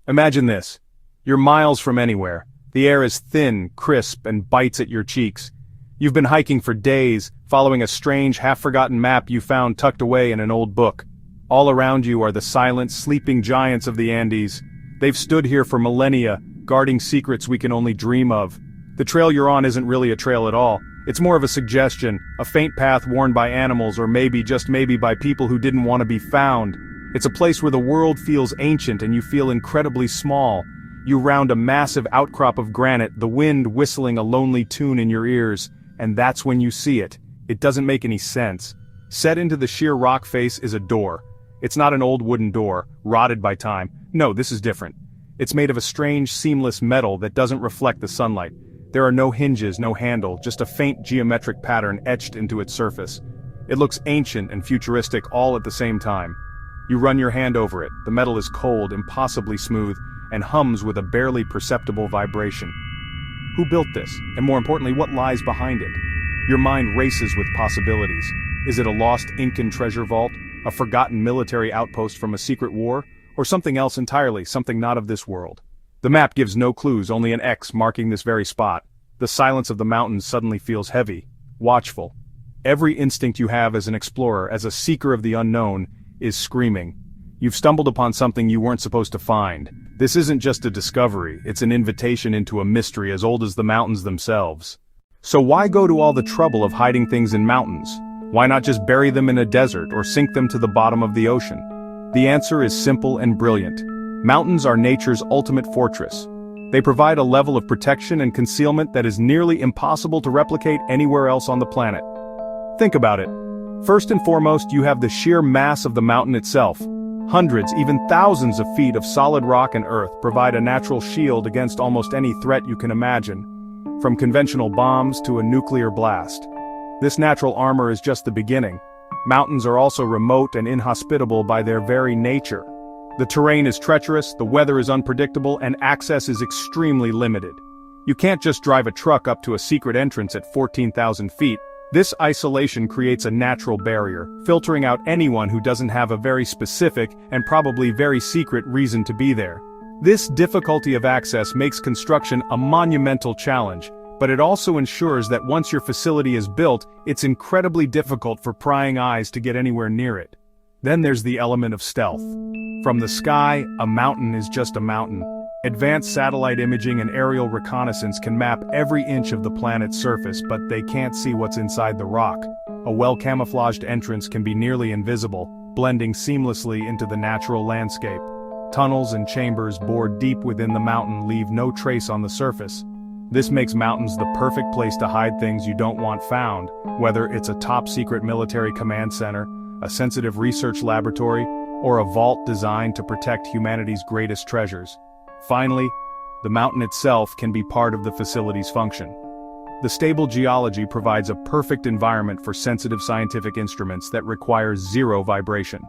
Imagine this. You're miles from anywhere. The air is thin, crisp, and bites at your cheeks. You've been hiking for days, following a strange, half-forgotten map you found tucked away in an old book. All around you are the silent, sleeping giants of the Andes. They've stood here for millennia, guarding secrets we can only dream of. The trail you're on isn't really a trail at all. It's more of a suggestion, a faint path worn by animals or maybe, just maybe, by people who didn't want to be found. It's a place where the world feels ancient and you feel incredibly small. You round a massive outcrop of granite, the wind whistling a lonely tune in your ears, and that's when you see it. It doesn't make any sense. Set into the sheer rock face is a door. It's not an old wooden door, rotted by time. No, this is different. It's made of a strange, seamless metal that doesn't reflect the sunlight. There are no hinges, no handle, just a faint geometric pattern etched into its surface. It looks ancient and futuristic all at the same time. You run your hand over it. The metal is cold, impossibly smooth, and hums with a barely perceptible vibration. Who built this? And more importantly, what lies behind it? Your mind races with possibilities. Is it a lost Incan treasure vault? A forgotten military outpost from a secret war? Or something else entirely, something not of this world? The map gives no clues, only an X marking this very spot. The silence of the mountains suddenly feels heavy, watchful. Every instinct you have as an explorer, as a seeker of the unknown, is screaming. You've stumbled upon something you weren't supposed to find. This isn't just a discovery, it's an invitation into a mystery as old as the mountains themselves. So why go to all the trouble of hiding things in mountains? Why not just bury them in a desert or sink them to the bottom of the ocean? The answer is simple and brilliant. Mountains are nature's ultimate fortress. They provide a level of protection and concealment that is nearly impossible to replicate anywhere else on the planet. Think about it. First and foremost, you have the sheer mass of the mountain itself. Hundreds, even thousands of feet of solid rock and earth provide a natural shield against almost any threat you can imagine, from conventional bombs to a nuclear blast. This natural armor is just the beginning. Mountains are also remote and inhospitable by their very nature. The terrain is treacherous, the weather is unpredictable, and access is extremely limited. You can't just drive a truck up to a secret entrance at 14,000 feet. This isolation creates a natural barrier, filtering out anyone who doesn't have a very specific, and probably very secret reason to be there. This difficulty of access makes construction a monumental challenge, but it also ensures that once your facility is built, it's incredibly difficult for prying eyes to get anywhere near it. Then there's the element of stealth. From the sky, a mountain is just a mountain. Advanced satellite imaging and aerial reconnaissance can map every inch of the planet's surface, but they can't see what's inside the rock. A well-camouflaged entrance can be nearly invisible, blending seamlessly into the natural landscape. Tunnels and chambers bored deep within the mountain leave no trace on the surface. This makes mountains the perfect place to hide things you don't want found, whether it's a top-secret military command center, a sensitive research laboratory, or a vault designed to protect humanity's greatest treasures. Finally, the mountain itself can be part of the facility's function. The stable geology provides a perfect environment for sensitive scientific instruments that require zero vibration.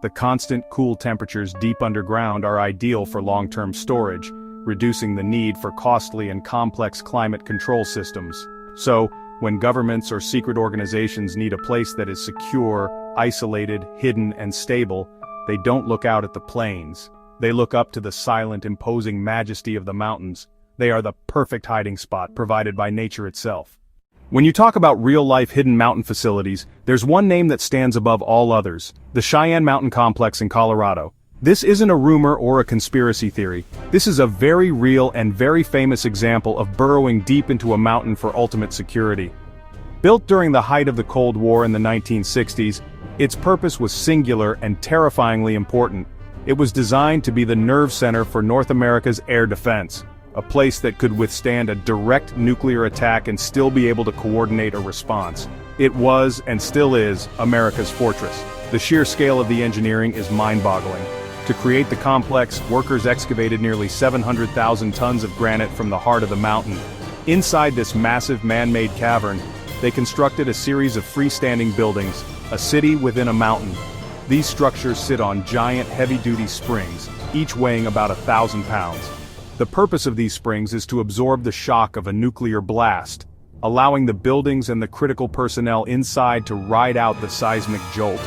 The constant cool temperatures deep underground are ideal for long-term storage, reducing the need for costly and complex climate control systems. So, when governments or secret organizations need a place that is secure, isolated, hidden, and stable, they don't look out at the plains. They look up to the silent, imposing majesty of the mountains. They are the perfect hiding spot provided by nature itself. When you talk about real-life hidden mountain facilities, there's one name that stands above all others: the Cheyenne Mountain Complex in Colorado. This isn't a rumor or a conspiracy theory. This is a very real and very famous example of burrowing deep into a mountain for ultimate security. Built during the height of the Cold War in the 1960s, its purpose was singular and terrifyingly important. It was designed to be the nerve center for North America's air defense, a place that could withstand a direct nuclear attack and still be able to coordinate a response. It was, and still is, America's fortress. The sheer scale of the engineering is mind-boggling. To create the complex, workers excavated nearly 700,000 tons of granite from the heart of the mountain. Inside this massive man-made cavern, they constructed a series of freestanding buildings, a city within a mountain. These structures sit on giant heavy-duty springs, each weighing about 1,000 pounds. The purpose of these springs is to absorb the shock of a nuclear blast, allowing the buildings and the critical personnel inside to ride out the seismic jolt.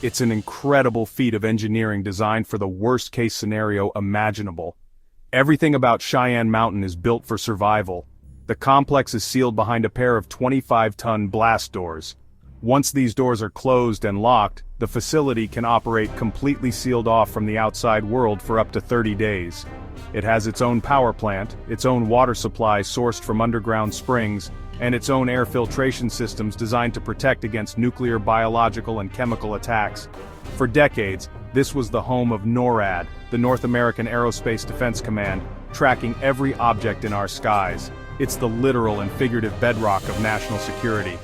It's an incredible feat of engineering designed for the worst-case scenario imaginable. Everything about Cheyenne Mountain is built for survival. The complex is sealed behind a pair of 25-ton blast doors. Once these doors are closed and locked, the facility can operate completely sealed off from the outside world for up to 30 days. It has its own power plant, its own water supply sourced from underground springs, and its own air filtration systems designed to protect against nuclear, biological, and chemical attacks. For decades, this was the home of NORAD, the North American Aerospace Defense Command, tracking every object in our skies. It's the literal and figurative bedrock of national security.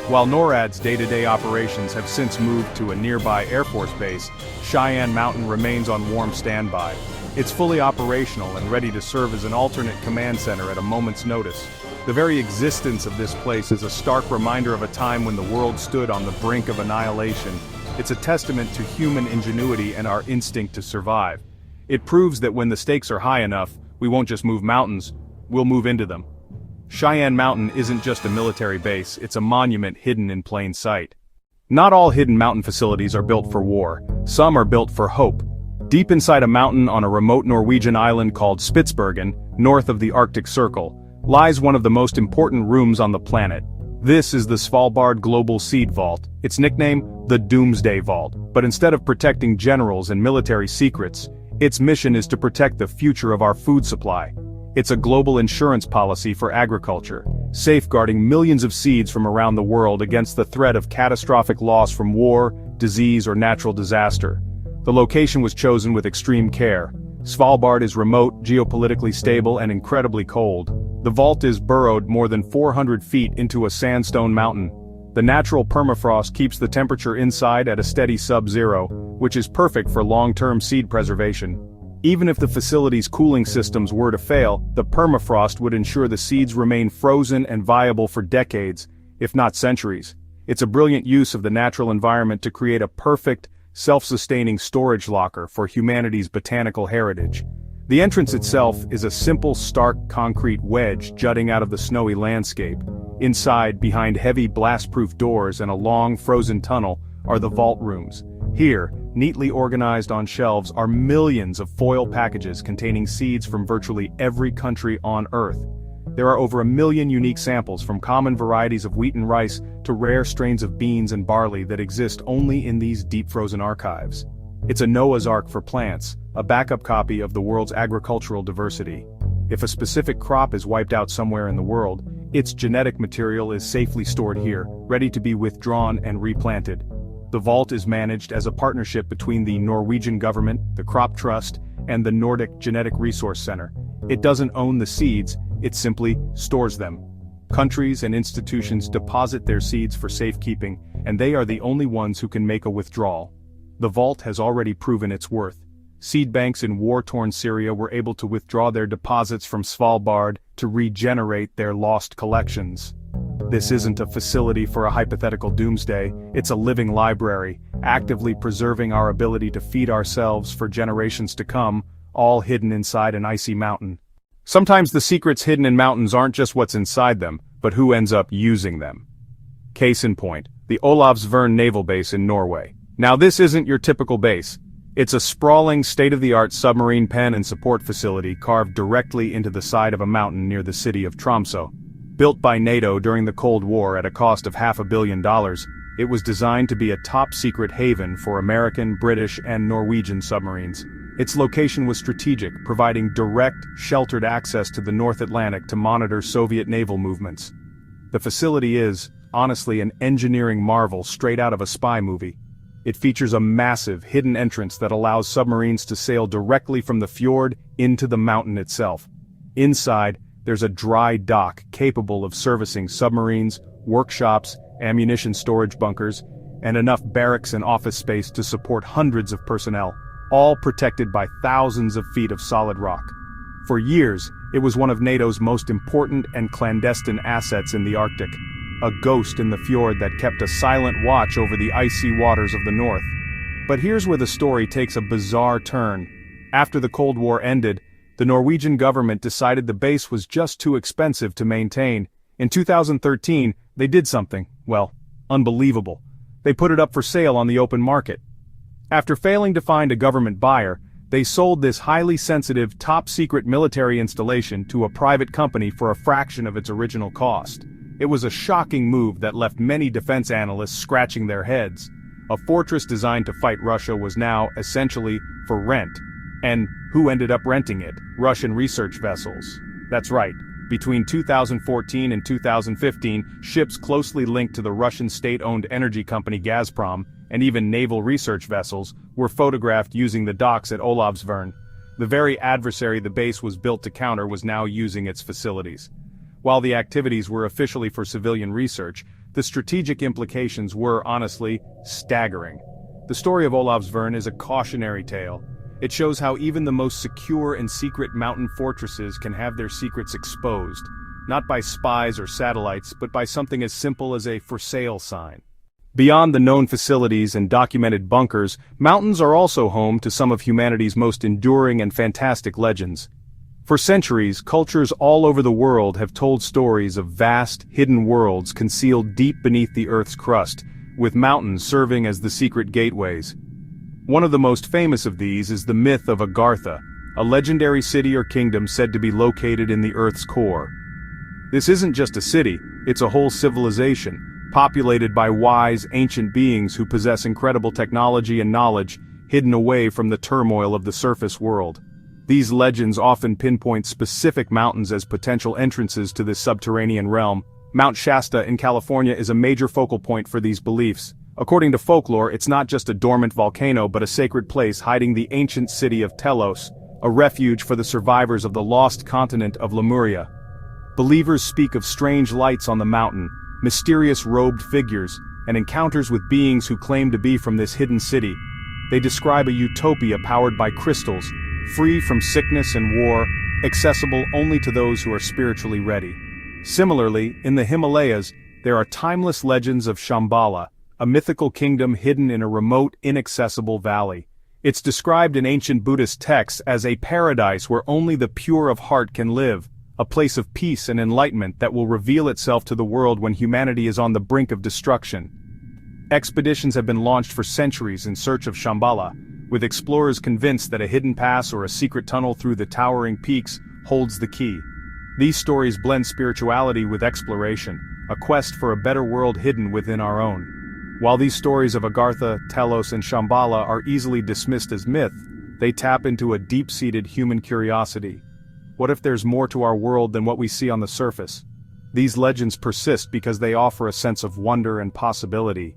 While NORAD's day-to-day operations have since moved to a nearby Air Force base, Cheyenne Mountain remains on warm standby. It's fully operational and ready to serve as an alternate command center at a moment's notice. The very existence of this place is a stark reminder of a time when the world stood on the brink of annihilation. It's a testament to human ingenuity and our instinct to survive. It proves that when the stakes are high enough, we won't just move mountains, we'll move into them. Cheyenne Mountain isn't just a military base, it's a monument hidden in plain sight. Not all hidden mountain facilities are built for war. Some are built for hope. Deep inside a mountain on a remote Norwegian island called Spitsbergen, north of the Arctic Circle, lies one of the most important rooms on the planet. This is the Svalbard Global Seed Vault, its nickname, the Doomsday Vault. But instead of protecting generals and military secrets, its mission is to protect the future of our food supply. It's a global insurance policy for agriculture, safeguarding millions of seeds from around the world against the threat of catastrophic loss from war, disease, or natural disaster. The location was chosen with extreme care. Svalbard is remote, geopolitically stable, and incredibly cold. The vault is burrowed more than 400 feet into a sandstone mountain. The natural permafrost keeps the temperature inside at a steady sub-zero, which is perfect for long-term seed preservation. Even if the facility's cooling systems were to fail, the permafrost would ensure the seeds remain frozen and viable for decades, if not centuries. It's a brilliant use of the natural environment to create a perfect, self-sustaining storage locker for humanity's botanical heritage. The entrance itself is a simple, stark concrete wedge jutting out of the snowy landscape. Inside, behind heavy blast-proof doors and a long, frozen tunnel, are the vault rooms. Here, neatly organized on shelves, are millions of foil packages containing seeds from virtually every country on Earth. There are over 1 million unique samples from common varieties of wheat and rice to rare strains of beans and barley that exist only in these deep-frozen archives. It's a Noah's Ark for plants, a backup copy of the world's agricultural diversity. If a specific crop is wiped out somewhere in the world, its genetic material is safely stored here, ready to be withdrawn and replanted. The vault is managed as a partnership between the Norwegian government, the Crop Trust, and the Nordic Genetic Resource Center. It doesn't own the seeds, it simply stores them. Countries and institutions deposit their seeds for safekeeping, and they are the only ones who can make a withdrawal. The vault has already proven its worth. Seed banks in war-torn Syria were able to withdraw their deposits from Svalbard to regenerate their lost collections. This isn't a facility for a hypothetical doomsday, it's a living library, actively preserving our ability to feed ourselves for generations to come, all hidden inside an icy mountain. Sometimes the secrets hidden in mountains aren't just what's inside them, but who ends up using them. Case in point, the Olavsvern Naval Base in Norway. Now this isn't your typical base. It's a sprawling, state-of-the-art submarine pen and support facility carved directly into the side of a mountain near the city of Tromsø. Built by NATO during the Cold War at a cost of $500 million, it was designed to be a top-secret haven for American, British, and Norwegian submarines. Its location was strategic, providing direct, sheltered access to the North Atlantic to monitor Soviet naval movements. The facility is, honestly, an engineering marvel straight out of a spy movie. It features a massive, hidden entrance that allows submarines to sail directly from the fjord into the mountain itself. Inside, there's a dry dock capable of servicing submarines, workshops, ammunition storage bunkers, and enough barracks and office space to support hundreds of personnel, all protected by thousands of feet of solid rock. For years, it was one of NATO's most important and clandestine assets in the Arctic, a ghost in the fjord that kept a silent watch over the icy waters of the north. But here's where the story takes a bizarre turn. After the Cold War ended, the Norwegian government decided the base was just too expensive to maintain. In 2013, they did something, well, unbelievable. They put it up for sale on the open market. After failing to find a government buyer, they sold this highly sensitive, top-secret military installation to a private company for a fraction of its original cost. It was a shocking move that left many defense analysts scratching their heads. A fortress designed to fight Russia was now, essentially, for rent. And who ended up renting it? Russian research vessels. That's right. Between 2014 and 2015, ships closely linked to the Russian state-owned energy company Gazprom, and even naval research vessels, were photographed using the docks at Olavsvern. The very adversary the base was built to counter was now using its facilities. While the activities were officially for civilian research, the strategic implications were, honestly, staggering. The story of Olavsvern is a cautionary tale. It shows how even the most secure and secret mountain fortresses can have their secrets exposed, not by spies or satellites, but by something as simple as a for sale sign. Beyond the known facilities and documented bunkers, mountains are also home to some of humanity's most enduring and fantastic legends. For centuries, cultures all over the world have told stories of vast, hidden worlds concealed deep beneath the Earth's crust, with mountains serving as the secret gateways. One of the most famous of these is the myth of Agartha, a legendary city or kingdom said to be located in the Earth's core. This isn't just a city, it's a whole civilization, populated by wise, ancient beings who possess incredible technology and knowledge, hidden away from the turmoil of the surface world. These legends often pinpoint specific mountains as potential entrances to this subterranean realm. Mount Shasta in California is a major focal point for these beliefs. According to folklore, it's not just a dormant volcano but a sacred place hiding the ancient city of Telos, a refuge for the survivors of the lost continent of Lemuria. Believers speak of strange lights on the mountain, mysterious robed figures, and encounters with beings who claim to be from this hidden city. They describe a utopia powered by crystals, free from sickness and war, accessible only to those who are spiritually ready. Similarly, in the Himalayas, there are timeless legends of Shambhala, a mythical kingdom hidden in a remote, inaccessible valley. It's described in ancient Buddhist texts as a paradise where only the pure of heart can live, a place of peace and enlightenment that will reveal itself to the world when humanity is on the brink of destruction. Expeditions have been launched for centuries in search of Shambhala, with explorers convinced that a hidden pass or a secret tunnel through the towering peaks holds the key. These stories blend spirituality with exploration, a quest for a better world hidden within our own. While these stories of Agartha, Telos and Shambhala are easily dismissed as myth, they tap into a deep-seated human curiosity. What if there's more to our world than what we see on the surface? These legends persist because they offer a sense of wonder and possibility.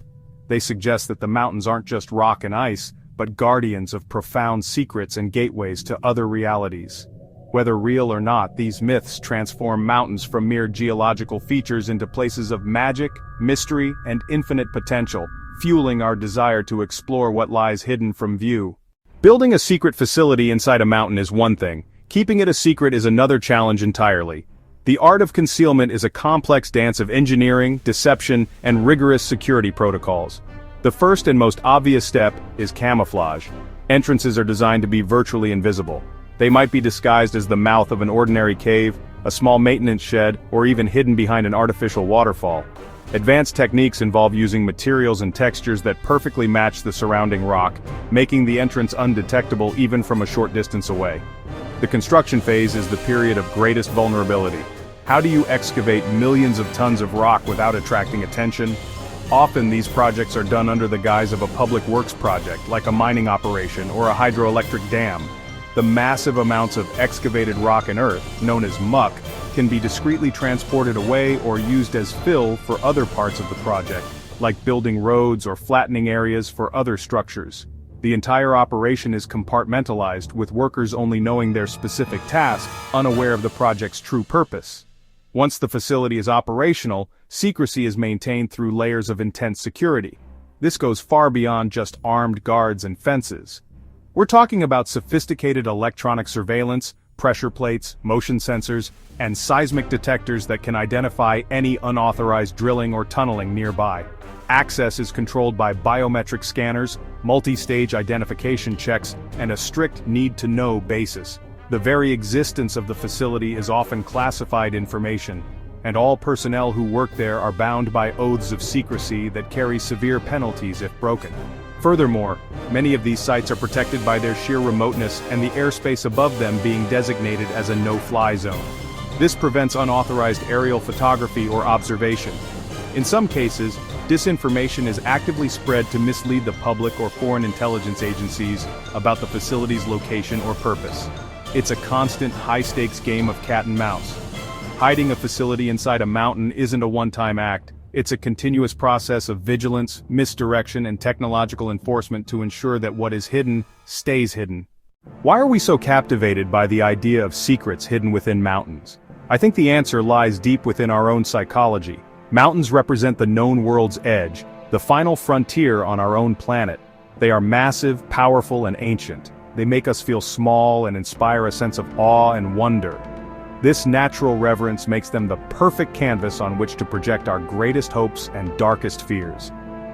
They suggest that the mountains aren't just rock and ice, but guardians of profound secrets and gateways to other realities. Whether real or not, these myths transform mountains from mere geological features into places of magic, mystery, and infinite potential, fueling our desire to explore what lies hidden from view. Building a secret facility inside a mountain is one thing. Keeping it a secret is another challenge entirely. The art of concealment is a complex dance of engineering, deception, and rigorous security protocols. The first and most obvious step is camouflage. Entrances are designed to be virtually invisible. They might be disguised as the mouth of an ordinary cave, a small maintenance shed, or even hidden behind an artificial waterfall. Advanced techniques involve using materials and textures that perfectly match the surrounding rock, making the entrance undetectable even from a short distance away. The construction phase is the period of greatest vulnerability. How do you excavate millions of tons of rock without attracting attention? Often these projects are done under the guise of a public works project, like a mining operation or a hydroelectric dam. The massive amounts of excavated rock and earth, known as muck, can be discreetly transported away or used as fill for other parts of the project, like building roads or flattening areas for other structures. The entire operation is compartmentalized, with workers only knowing their specific task, unaware of the project's true purpose. Once the facility is operational, secrecy is maintained through layers of intense security. This goes far beyond just armed guards and fences. We're talking about sophisticated electronic surveillance, pressure plates, motion sensors, and seismic detectors that can identify any unauthorized drilling or tunneling nearby. Access is controlled by biometric scanners, multi-stage identification checks, and a strict need-to-know basis. The very existence of the facility is often classified information, and all personnel who work there are bound by oaths of secrecy that carry severe penalties if broken. Furthermore, many of these sites are protected by their sheer remoteness and the airspace above them being designated as a no-fly zone. This prevents unauthorized aerial photography or observation. In some cases, disinformation is actively spread to mislead the public or foreign intelligence agencies about the facility's location or purpose. It's a constant, high-stakes game of cat and mouse. Hiding a facility inside a mountain isn't a one-time act. It's a continuous process of vigilance, misdirection, and technological enforcement to ensure that what is hidden stays hidden. Why are we so captivated by the idea of secrets hidden within mountains? I think the answer lies deep within our own psychology. Mountains represent the known world's edge, the final frontier on our own planet. They are massive, powerful, and ancient. They make us feel small and inspire a sense of awe and wonder. This natural reverence makes them the perfect canvas on which to project our greatest hopes and darkest fears.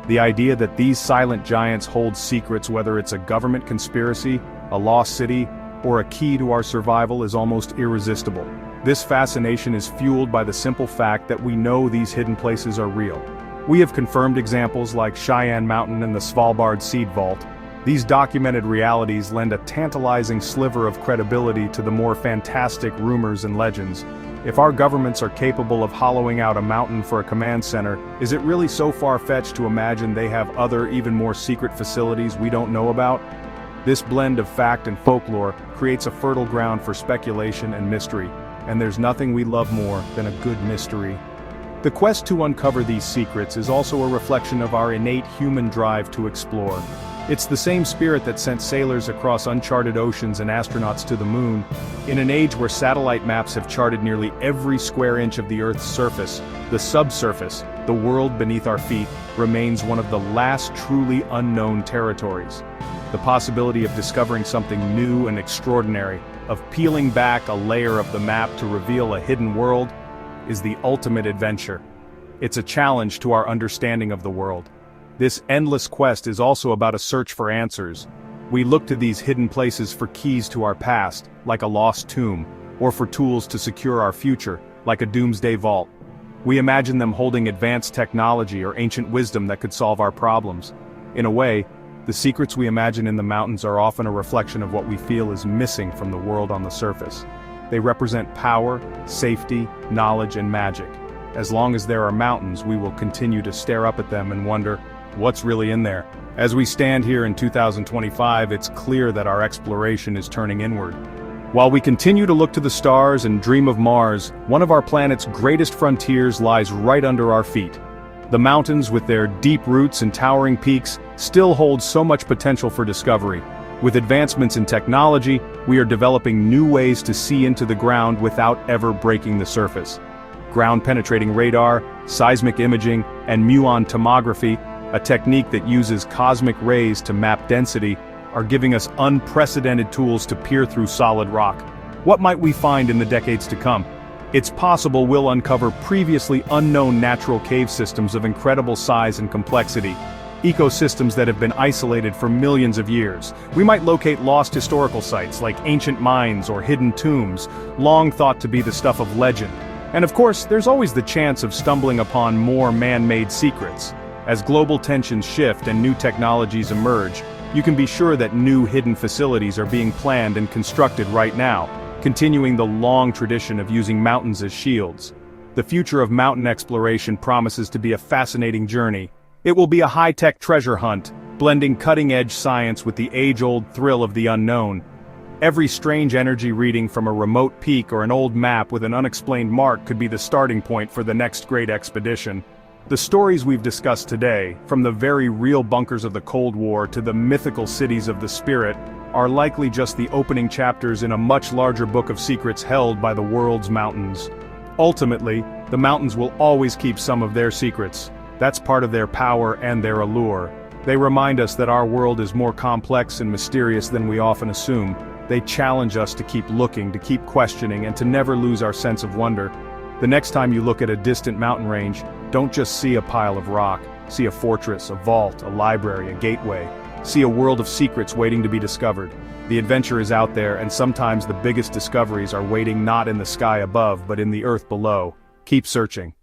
The idea that these silent giants hold secrets, whether it's a government conspiracy, a lost city, or a key to our survival, is almost irresistible. This fascination is fueled by the simple fact that we know these hidden places are real. We have confirmed examples like Cheyenne Mountain and the Svalbard Seed Vault. These documented realities lend a tantalizing sliver of credibility to the more fantastic rumors and legends. If our governments are capable of hollowing out a mountain for a command center, is it really so far-fetched to imagine they have other, even more secret facilities we don't know about? This blend of fact and folklore creates a fertile ground for speculation and mystery, and there's nothing we love more than a good mystery. The quest to uncover these secrets is also a reflection of our innate human drive to explore. It's the same spirit that sent sailors across uncharted oceans and astronauts to the moon. In an age where satellite maps have charted nearly every square inch of the Earth's surface, the subsurface, the world beneath our feet, remains one of the last truly unknown territories. The possibility of discovering something new and extraordinary, of peeling back a layer of the map to reveal a hidden world, is the ultimate adventure. It's a challenge to our understanding of the world. This endless quest is also about a search for answers. We look to these hidden places for keys to our past, like a lost tomb, or for tools to secure our future, like a doomsday vault. We imagine them holding advanced technology or ancient wisdom that could solve our problems. In a way, the secrets we imagine in the mountains are often a reflection of what we feel is missing from the world on the surface. They represent power, safety, knowledge, and magic. As long as there are mountains, we will continue to stare up at them and wonder, what's really in there? As we stand here in 2025, it's clear that our exploration is turning inward. While we continue to look to the stars and dream of Mars, one of our planet's greatest frontiers lies right under our feet. The mountains, with their deep roots and towering peaks, still hold so much potential for discovery. With advancements in technology, we are developing new ways to see into the ground without ever breaking the surface. Ground-penetrating radar, seismic imaging, and muon tomography, a technique that uses cosmic rays to map density, are giving us unprecedented tools to peer through solid rock. What might we find in the decades to come? It's possible we'll uncover previously unknown natural cave systems of incredible size and complexity, ecosystems that have been isolated for millions of years. We might locate lost historical sites like ancient mines or hidden tombs, long thought to be the stuff of legend. And of course, there's always the chance of stumbling upon more man-made secrets. As global tensions shift and new technologies emerge, you can be sure that new hidden facilities are being planned and constructed right now, continuing the long tradition of using mountains as shields. The future of mountain exploration promises to be a fascinating journey. It will be a high-tech treasure hunt, blending cutting-edge science with the age-old thrill of the unknown. Every strange energy reading from a remote peak or an old map with an unexplained mark could be the starting point for the next great expedition. The stories we've discussed today, from the very real bunkers of the Cold War to the mythical cities of the spirit, are likely just the opening chapters in a much larger book of secrets held by the world's mountains. Ultimately, the mountains will always keep some of their secrets. That's part of their power and their allure. They remind us that our world is more complex and mysterious than we often assume. They challenge us to keep looking, to keep questioning, and to never lose our sense of wonder. The next time you look at a distant mountain range, don't just see a pile of rock. See a fortress, a vault, a library, a gateway. See a world of secrets waiting to be discovered. The adventure is out there, and sometimes the biggest discoveries are waiting not in the sky above but in the earth below. Keep searching.